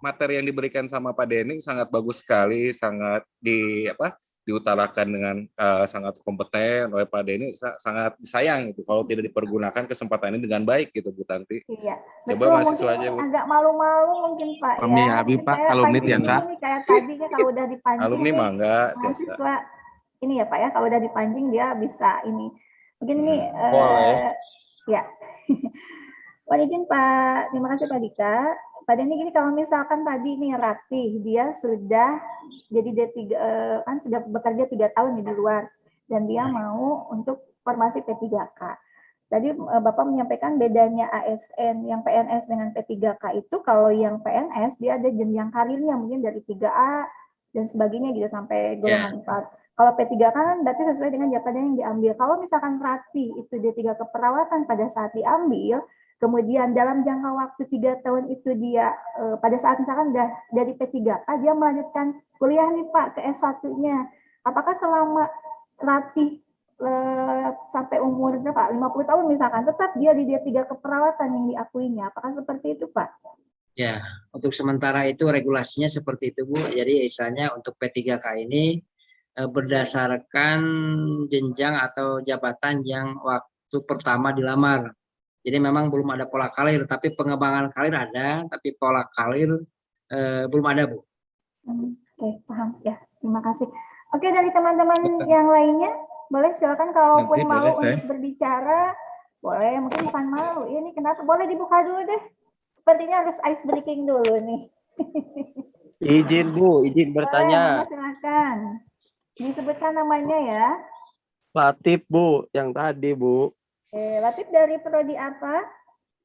materi yang diberikan sama Pak Denny sangat bagus sekali, sangat diutarakan dengan sangat kompeten oleh Pak Denny, sangat disayang gitu kalau tidak dipergunakan kesempatan ini dengan baik gitu Bu Tanti. Iya, Coba betul. mahasiswa Mungkin aja Bu. agak malu-malu mungkin Pak Kami ya. Habib Mungkin Pak, saya alumni pancing Tiansa. dulu nih kayak tadi nih kalau udah dipancing Alumni nih mangga biasa. mahasiswa ini ya Pak ya, kalau udah dipancing dia bisa ini. Mungkin ini Boleh. ya. Mohon izin Pak, terima kasih Pak Dika. Pak Denny gini, kalau misalkan tadi nih Ratih, dia sudah jadi D3, kan sudah bekerja 3 tahun nih di luar, dan dia mau untuk formasi P3K. Tadi Bapak menyampaikan bedanya ASN yang PNS dengan P3K itu, kalau yang PNS dia ada jenjang karirnya mungkin dari 3A dan sebagainya gitu sampai golongan 4. Kalau P3K kan berarti sesuai dengan jabatan yang diambil. Kalau misalkan Ratih itu D3 keperawatan pada saat diambil, kemudian dalam jangka waktu 3 tahun itu dia pada saat misalkan udah dari P3K dia melanjutkan kuliah nih Pak ke S1-nya. Apakah selama Ratih sampai umur berapa 50 tahun misalkan tetap dia di D3 keperawatan yang diakuinya? Apakah seperti itu Pak? Ya, untuk sementara itu regulasinya seperti itu Bu. Jadi istilahnya untuk P3K ini berdasarkan jenjang atau jabatan yang waktu pertama dilamar. Jadi memang belum ada pola karir, tapi pengembangan karir ada, tapi pola karir belum ada, Bu. Oke, paham ya. Terima kasih. Oke, dari teman-teman yang lainnya, boleh silakan kalaupun Nanti mau boleh, saya. untuk berbicara, boleh. Mungkin bukan malu. Ini kenapa? Boleh dibuka dulu deh. Sepertinya harus ice breaking dulu nih. Izin Bu, izin bertanya. Boleh, silakan. Disebutkan namanya ya. Latif Bu, yang tadi Bu. Latif dari prodi apa?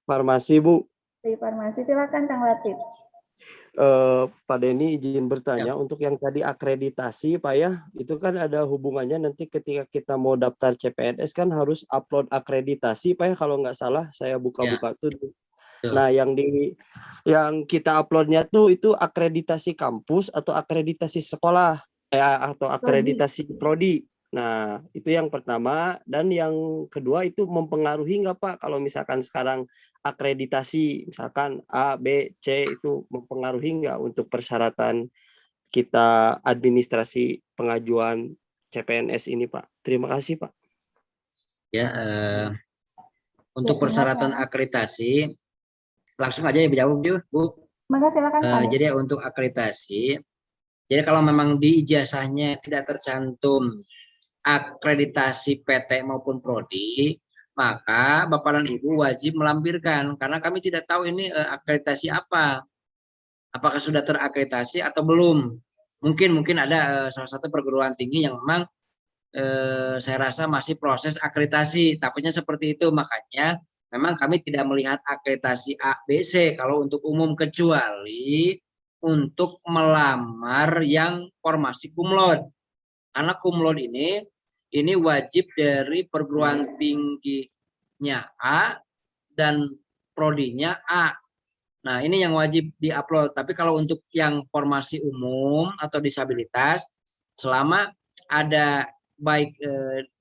Farmasi Bu. Dari farmasi. Silakan Kang Latif. Pak Denny izin bertanya untuk yang tadi akreditasi Pak ya, itu kan ada hubungannya nanti ketika kita mau daftar CPNS kan harus upload akreditasi Pak ya, kalau nggak salah saya buka-buka tuh. Nah yang kita uploadnya tuh itu akreditasi kampus atau akreditasi sekolah atau akreditasi prodi. Nah itu yang pertama, dan yang kedua itu mempengaruhi nggak Pak kalau misalkan sekarang akreditasi misalkan A, B, C itu mempengaruhi nggak untuk persyaratan kita administrasi pengajuan CPNS ini Pak? Terima kasih Pak. Ya, untuk persyaratan akreditasi langsung aja ya jawab Bu. Maka silakan. Jadi untuk akreditasi, jadi kalau memang di ijazahnya tidak tercantum akreditasi PT maupun prodi, maka Bapak dan Ibu wajib melampirkan, karena kami tidak tahu ini akreditasi apa, apakah sudah terakreditasi atau belum. Mungkin ada salah satu perguruan tinggi yang memang saya rasa masih proses akreditasi, takutnya seperti itu. Makanya memang kami tidak melihat akreditasi A, B, C kalau untuk umum, kecuali untuk melamar yang formasi cum laude. Karena cum laude ini wajib dari perguruan tingginya A dan prodinya A. Nah, ini yang wajib diupload. Tapi kalau untuk yang formasi umum atau disabilitas, selama ada baik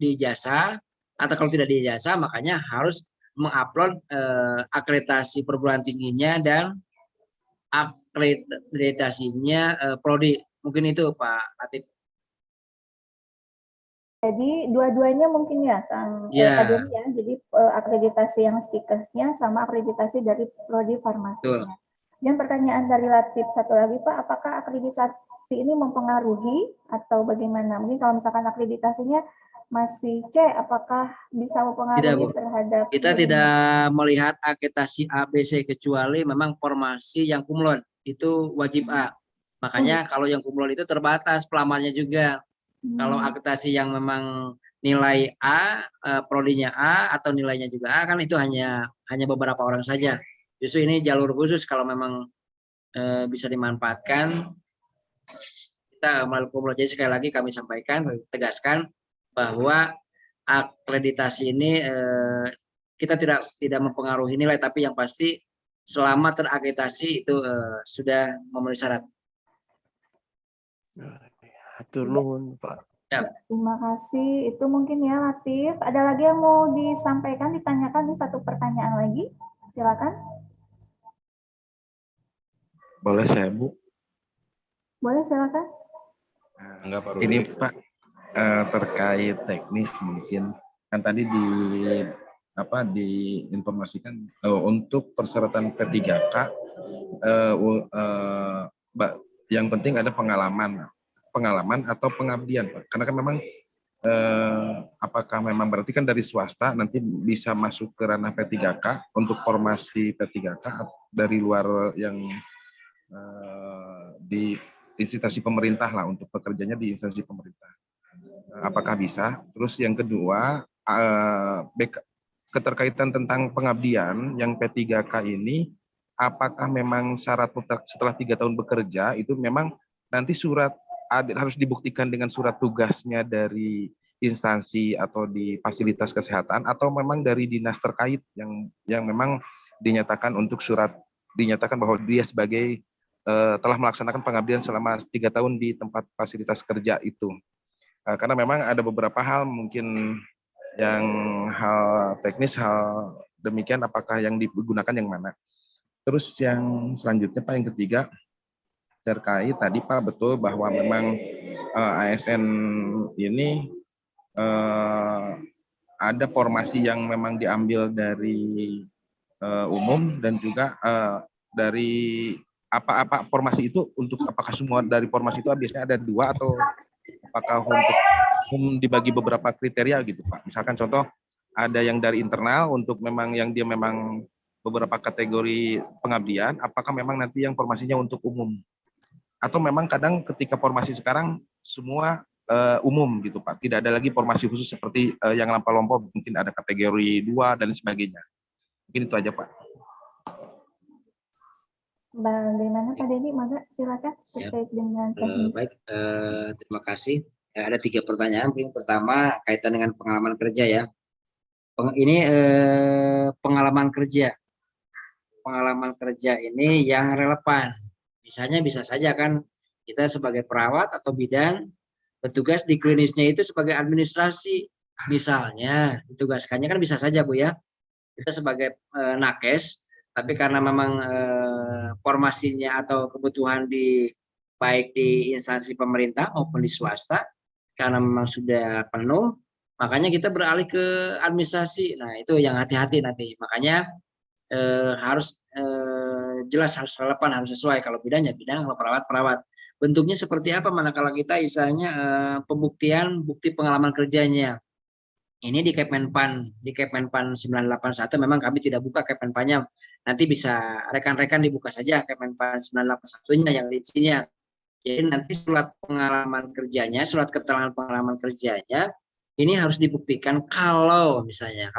di ijazah atau kalau tidak di ijazah, makanya harus mengupload akreditasi perguruan tingginya dan akreditasinya prodi. Mungkin itu Pak Latif. Jadi dua-duanya mungkin ya Kang Denny ya. Jadi akreditasi yang stikesnya sama akreditasi dari prodi farmasinya. Dan pertanyaan dari Latif satu lagi Pak, apakah akreditasi ini mempengaruhi atau bagaimana? Mungkin kalau misalkan akreditasinya masih C, apakah bisa mempengaruhi terhadap? Kita tidak melihat akreditasi A, B, C, kecuali memang formasi yang cum laude itu wajib A. Makanya kalau yang cum laude itu terbatas pelamarnya juga. Kalau akreditasi yang memang nilai A, prodinya A atau nilainya juga A, kan itu hanya beberapa orang saja. Justru ini jalur khusus kalau memang bisa dimanfaatkan. Kita melalui cum laude. Jadi sekali lagi kami sampaikan, tegaskan bahwa akreditasi ini kita tidak mempengaruhi nilai, tapi yang pasti selama terakreditasi itu sudah memenuhi syarat. Hatur nuhun Pak. Ya. Terima kasih. Itu mungkin ya Latif. Ada lagi yang mau disampaikan, ditanyakan di satu pertanyaan lagi? Silakan. Boleh saya Bu? Boleh silakan. Enggak Pak. Ini Pak, terkait teknis mungkin kan tadi diinformasikan untuk persyaratan P3K yang penting ada pengalaman atau pengabdian, Pak. Karena kan memang apakah memang berarti kan dari swasta nanti bisa masuk ke ranah P3K untuk formasi P3K dari luar yang di instansi pemerintah lah, untuk pekerjanya di instansi pemerintah. Apakah bisa? Terus yang kedua, keterkaitan tentang pengabdian yang P3K ini, apakah memang syarat setelah 3 tahun bekerja itu memang nanti harus dibuktikan dengan surat tugasnya dari instansi atau di fasilitas kesehatan, atau memang dari dinas terkait yang memang dinyatakan bahwa dia sebagai telah melaksanakan pengabdian selama 3 tahun di tempat fasilitas kerja itu. Karena memang ada beberapa hal mungkin yang hal teknis, hal demikian, apakah yang digunakan yang mana. Terus yang selanjutnya Pak, yang ketiga, terkait tadi Pak, betul bahwa memang ASN ini ada formasi yang memang diambil dari umum dan juga dari apa formasi itu, untuk apakah semua dari formasi itu biasanya ada 2, atau apakah untuk dibagi beberapa kriteria gitu Pak. Misalkan contoh ada yang dari internal untuk memang yang dia memang beberapa kategori pengabdian, apakah memang nanti yang formasinya untuk umum, atau memang kadang ketika formasi sekarang semua umum gitu Pak, tidak ada lagi formasi khusus seperti yang lampau-lampau, mungkin ada kategori 2 dan sebagainya. Mungkin itu aja Pak. Bagaimana Pak Denny? Maka silakan terkait dengan teknis. Baik, terima kasih. Ada 3 pertanyaan. Yang pertama kaitan dengan pengalaman kerja ya. Ini pengalaman kerja. Pengalaman kerja ini yang relevan. Misalnya bisa saja kan kita sebagai perawat atau bidan bertugas di klinisnya itu sebagai administrasi. Misalnya ditugaskannya kan bisa saja Bu ya. Kita sebagai nakes, tapi karena memang formasinya atau kebutuhan baik di instansi pemerintah maupun di swasta, karena memang sudah penuh, makanya kita beralih ke administrasi. Nah itu yang hati-hati nanti. Makanya harus jelas, harus relevan, harus sesuai. Kalau bidangnya bidang, kalau perawat. Bentuknya seperti apa manakala kita istilahnya pembuktian bukti pengalaman kerjanya. Ini di Kemenpan 981 memang kami tidak buka Kemenpannya. Nanti bisa rekan-rekan dibuka saja Kemenpan 981-nya yang isinya. Jadi nanti surat pengalaman kerjanya, surat keterangan pengalaman kerjanya ini harus dibuktikan kalau misalnya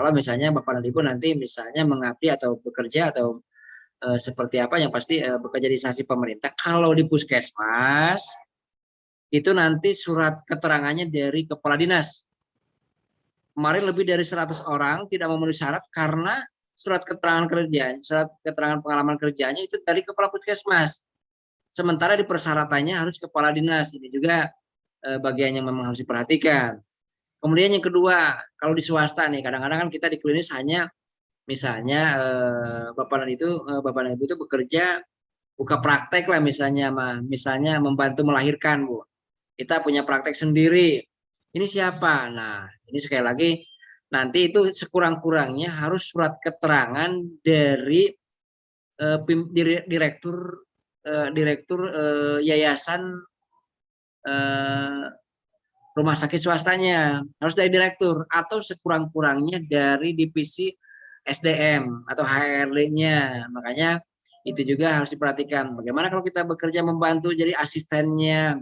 Bapak dan Ibu nanti misalnya mengabdi atau bekerja atau seperti apa, yang pasti bekerja di instansi pemerintah. Kalau di puskesmas itu nanti surat keterangannya dari kepala dinas. Kemarin lebih dari 100 orang tidak memenuhi syarat karena surat keterangan pengalaman kerjanya itu dari kepala puskesmas. Sementara di persyaratannya harus kepala dinas. Ini juga bagian yang memang harus diperhatikan. Kemudian yang kedua, kalau di swasta nih, kadang-kadang kan kita di klinis hanya misalnya Bapak dan Ibu itu bekerja buka praktek lah misalnya membantu melahirkan Bu. Kita punya praktek sendiri. Ini siapa? Nah, ini sekali lagi nanti itu sekurang-kurangnya harus surat keterangan dari direktur yayasan rumah sakit swastanya, harus dari direktur, atau sekurang-kurangnya dari divisi SDM atau HRD-nya. Makanya itu juga harus diperhatikan. Bagaimana kalau kita bekerja membantu jadi asistennya,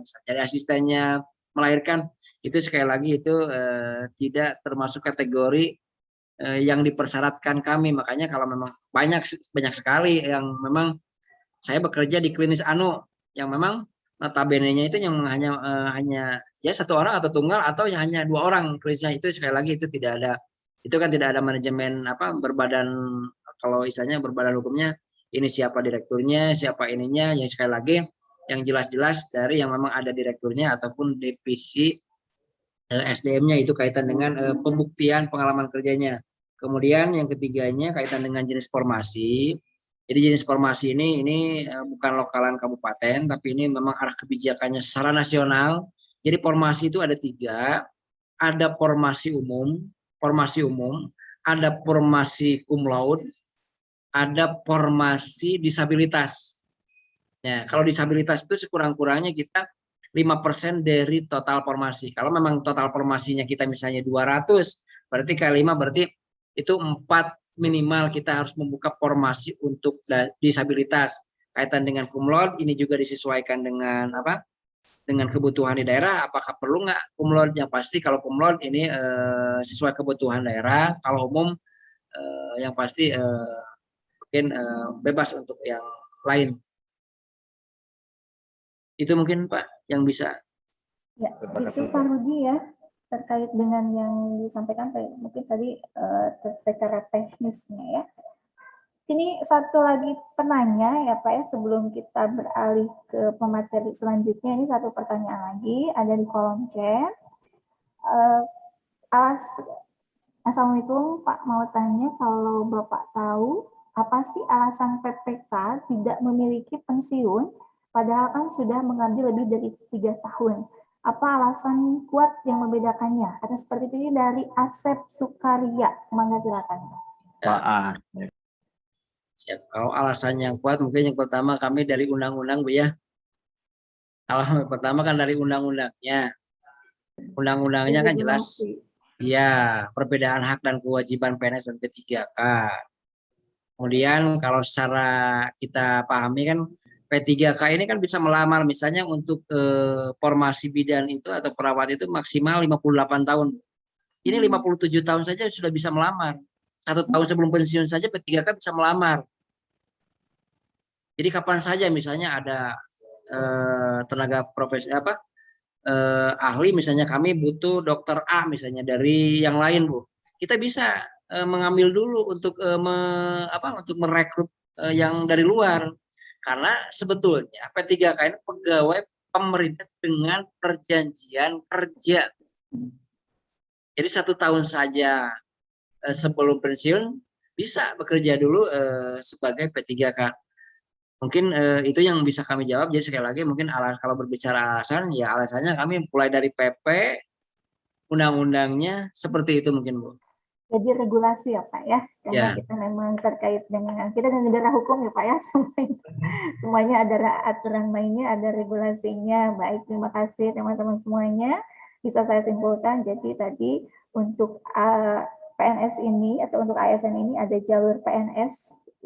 melahirkan, itu sekali lagi itu tidak termasuk kategori yang dipersyaratkan kami. Makanya kalau memang banyak sekali yang memang saya bekerja di klinis yang memang notabene-nya itu yang hanya ya 1 orang atau tunggal, atau yang hanya 2 orang klinisnya, itu sekali lagi itu tidak ada manajemen berbadan, kalau istilahnya berbadan hukumnya, ini siapa direkturnya, siapa ininya, yang sekali lagi yang jelas-jelas dari yang memang ada direkturnya ataupun divisi SDM-nya, itu kaitan dengan pembuktian pengalaman kerjanya. Kemudian yang ketiganya kaitan dengan jenis formasi. Jadi jenis formasi ini bukan lokalan kabupaten, tapi ini memang arah kebijakannya secara nasional. Jadi formasi itu ada 3, ada formasi umum, ada formasi cum laude, ada formasi disabilitas. Ya, kalau disabilitas itu sekurang-kurangnya kita 5% dari total formasi. Kalau memang total formasinya kita misalnya 200, berarti kali 5 berarti itu 4 minimal kita harus membuka formasi untuk disabilitas. Kaitan dengan cum laude ini juga disesuaikan dengan apa? Dengan kebutuhan di daerah, apakah perlu nggak cum laude? Yang pasti kalau cum laude ini sesuai kebutuhan daerah. Kalau umum yang pasti mungkin bebas untuk yang lain. Itu mungkin Pak yang bisa. Ya, itu Pak Rudi ya, terkait dengan yang disampaikan mungkin tadi secara teknisnya ya. Ini satu lagi penanya ya Pak ya, sebelum kita beralih ke pemateri selanjutnya, ini satu pertanyaan lagi, ada di kolom chat. Assalamualaikum Pak, mau tanya kalau Bapak tahu, apa sih alasan PPK tidak memiliki pensiun, padahal kan sudah mengabdi lebih dari 3 tahun. Apa alasan kuat yang membedakannya? Ada seperti ini dari Asep Sukaria. Mangga silakan. Pak A. Siap. Kalau alasan yang kuat mungkin yang pertama kami dari undang-undang Bu ya. Kalau pertama kan dari undang-undangnya. Undang-undangnya kan jelas. Ya, perbedaan hak dan kewajiban PNS dan P3K. Kemudian kalau secara kita pahami kan P3K ini kan bisa melamar misalnya untuk formasi bidan itu atau perawat itu maksimal 58 tahun. Ini 57 tahun saja sudah bisa melamar. 1 tahun sebelum pensiun saja P3K bisa melamar. Jadi kapan saja misalnya ada tenaga profesi ahli, misalnya kami butuh dokter A misalnya dari yang lain Bu, kita bisa mengambil dulu untuk untuk merekrut yang dari luar, karena sebetulnya P3K ini pegawai pemerintah dengan perjanjian kerja. Jadi 1 tahun saja sebelum pensiun bisa bekerja dulu sebagai P3K. Mungkin itu yang bisa kami jawab. Jadi sekali lagi mungkin kalau berbicara alasan, ya alasannya kami mulai dari PP, undang-undangnya seperti itu mungkin Bu. Jadi regulasi ya Pak ya, karena kita memang terkait dengan kita dan negara hukum ya Pak ya, semuanya ada aturan mainnya, ada regulasinya. Baik, terima kasih teman-teman semuanya. Bisa saya simpulkan, jadi tadi untuk PNS ini atau untuk ASN ini ada jalur PNS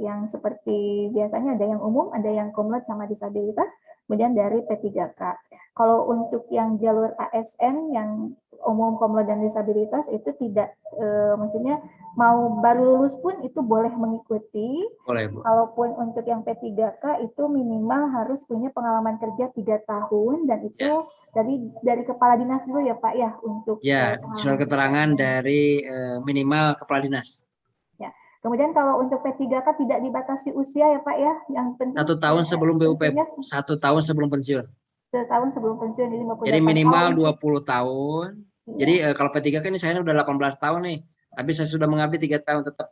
yang seperti biasanya, ada yang umum, ada yang cum laude sama disabilitas, kemudian dari P3K. Kalau untuk yang jalur ASN yang umum, cum laude dan disabilitas itu tidak, maksudnya mau baru lulus pun itu boleh mengikuti. Boleh Bu. Kalaupun untuk yang P3K itu minimal harus punya pengalaman kerja 3 tahun dan itu dari kepala dinas dulu ya Pak ya untuk surat keterangan dari minimal kepala dinas. Kemudian kalau untuk P3K tidak dibatasi usia ya Pak ya, yang penting 1 tahun sebelum BUP, 1 tahun sebelum pensiun. 1 tahun sebelum pensiun, jadi minimal 20 tahun. Jadi kalau P3K ini saya udah 18 tahun nih, tapi saya sudah mengabdi 3 tahun tetap.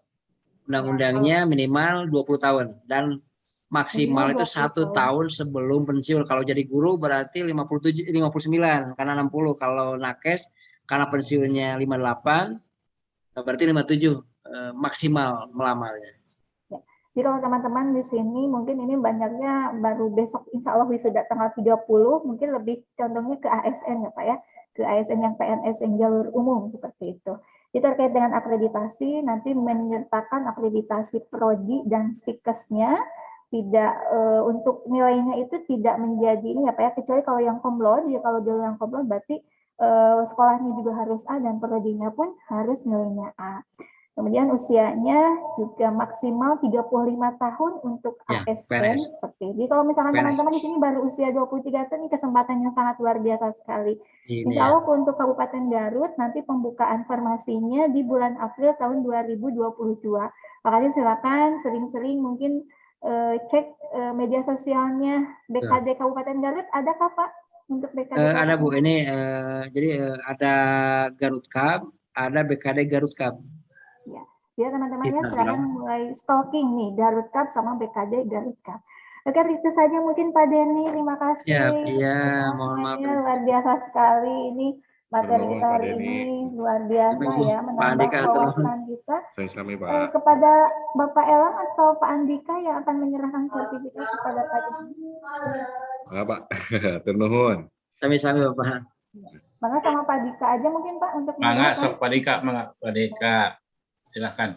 Undang-undangnya minimal 20 tahun dan maksimal itu 1 tahun sebelum pensiun. Kalau jadi guru berarti 59 karena 60. Kalau nakes karena pensiunnya 58 berarti 57 maksimal melamarnya. Jadi kalau teman-teman di sini mungkin ini banyaknya baru besok insya Allah wisuda tanggal 30, mungkin lebih condongnya ke ASN ya Pak ya, ke ASN yang PNS yang jalur umum seperti itu. Jadi terkait dengan akreditasi, nanti menyertakan akreditasi prodi dan stikesnya, tidak untuk nilainya itu tidak menjadi ini ya Pak ya, kecuali kalau yang cum laude, ya kalau jalur yang cum laude berarti sekolahnya juga harus A dan prodinya pun harus nilainya A. Kemudian usianya juga maksimal 35 tahun untuk ASN seperti ini. Kalau misalkan teman-teman di sini baru usia 23 tahun, ini kesempatan yang sangat luar biasa sekali. Insya Allah untuk Kabupaten Garut nanti pembukaan formasinya di bulan April tahun 2022. Makanya silakan sering-sering mungkin cek media sosialnya BKD Kabupaten Garut. Adakah Pak untuk BKD? Ada Bu, ini jadi ada Garut Cup, ada BKD Garut Cup. Ya, teman-temannya silakan mulai stalking nih Garut Cup sama BKD Garut Cup. Oke, itu saja mungkin Pak Denny. Terima kasih. Iya, mohon maaf. Semuanya luar biasa sekali. Ini materi Nuhun, kita Pak hari Denny. ini luar biasa Ibu, ya, Pak menambah Andika, wawasan kita. Saya sami Pak. Kepada Bapak Elang atau Pak Andika yang akan menyerahkan sertifikat kepada Pak Denny. Pak. Nuhun. Sami-sami Bapak. Maka sama Pak Dika aja mungkin Pak untuk Mangga menyerahkan. sok Pak Dika, mangga Pak Dika. Silakan.